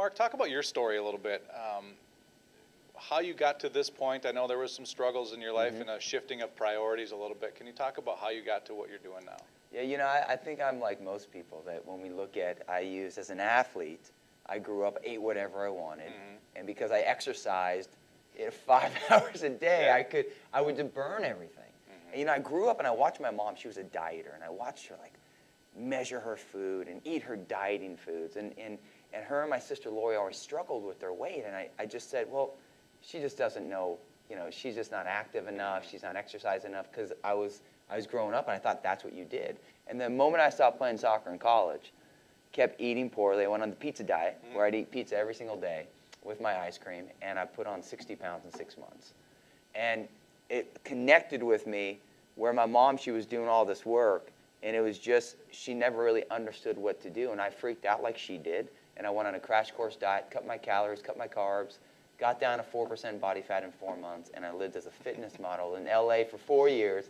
Mark, talk about your story a little bit. How you got to this point. I know there was some struggles in your life and a shifting of priorities a little bit. Can you talk about how you got to what you're doing now? Yeah, you know, I think I'm like most people that when we look at, I use as an athlete, I grew up, ate whatever I wanted, and because I exercised 5 hours a day, I would burn everything. And, you know, I grew up and I watched my mom. She was a dieter, and I watched her like measure her food and eat her dieting foods. And her and my sister Lori always struggled with their weight, and I just said, well, she just doesn't know. You know, she's just not active enough. She's not exercising enough, because I was growing up and I thought that's what you did. And the moment I stopped playing soccer in college, kept eating poorly. I went on the pizza diet where I'd eat pizza every single day with my ice cream, and I put on 60 pounds in 6 months. And it connected with me where my mom, she was doing all this work, and it was just, she never really understood what to do, and I freaked out like she did, and I went on a crash course diet, cut my calories, cut my carbs, got down to 4% body fat in 4 months, and I lived as a fitness model in LA for 4 years,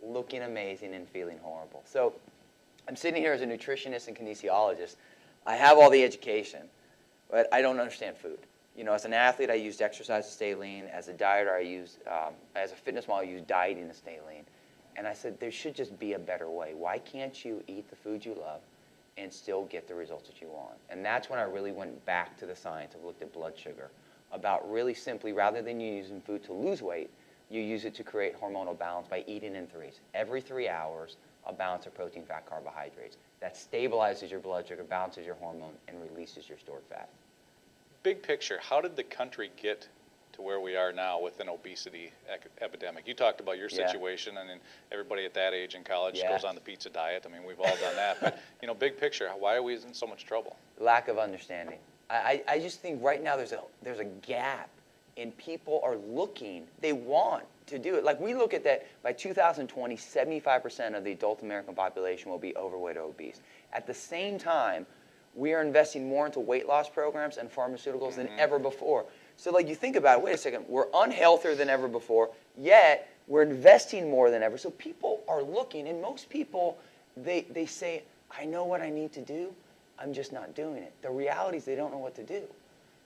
looking amazing and feeling horrible. So I'm sitting here as a nutritionist and kinesiologist. I have all the education, but I don't understand food. You know, as an athlete, I used exercise to stay lean. As a dieter, I used, as a fitness model, I used dieting to stay lean. And I said, there should just be a better way. Why can't you eat the food you love and still get the results that you want? And that's when I really went back to the science of looked at blood sugar, about really simply, rather than you using food to lose weight, you use it to create hormonal balance by eating in threes. Every 3 hours, a balance of protein, fat, carbohydrates. That stabilizes your blood sugar, balances your hormone, and releases your stored fat. Big picture, how did the country get to where we are now with an obesity epidemic? You talked about your situation, and then everybody at that age in college goes on the pizza diet. I mean, we've all done that. But, you know, big picture, why are we in so much trouble? Lack of understanding. I just think right now there's a gap, and people are looking, they want to do it. Like, we look at that, by 2020, 75% of the adult American population will be overweight or obese. At the same time, we are investing more into weight loss programs and pharmaceuticals than ever before. So, like, you think about it, wait a second, we're unhealthier than ever before, yet we're investing more than ever. So people are looking, and most people, they say, I know what I need to do, I'm just not doing it. The reality is they don't know what to do,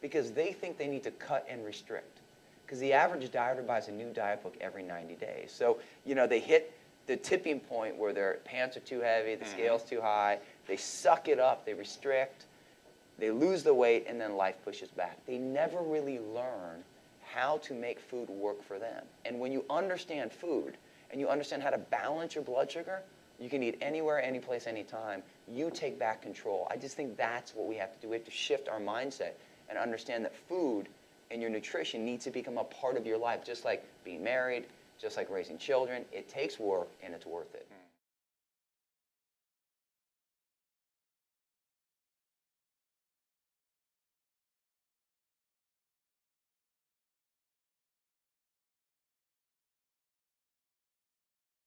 because they think they need to cut and restrict. Because the average dieter buys a new diet book every 90 days. So, you know, they hit the tipping point where their pants are too heavy, the scale's too high, they suck it up, they restrict, they lose the weight, and then life pushes back. They never really learn how to make food work for them. And when you understand food, and you understand how to balance your blood sugar, you can eat anywhere, any place, anytime. You take back control. I just think that's what we have to do. We have to shift our mindset and understand that food and your nutrition needs to become a part of your life, just like being married, just like raising children. It takes work, and it's worth it.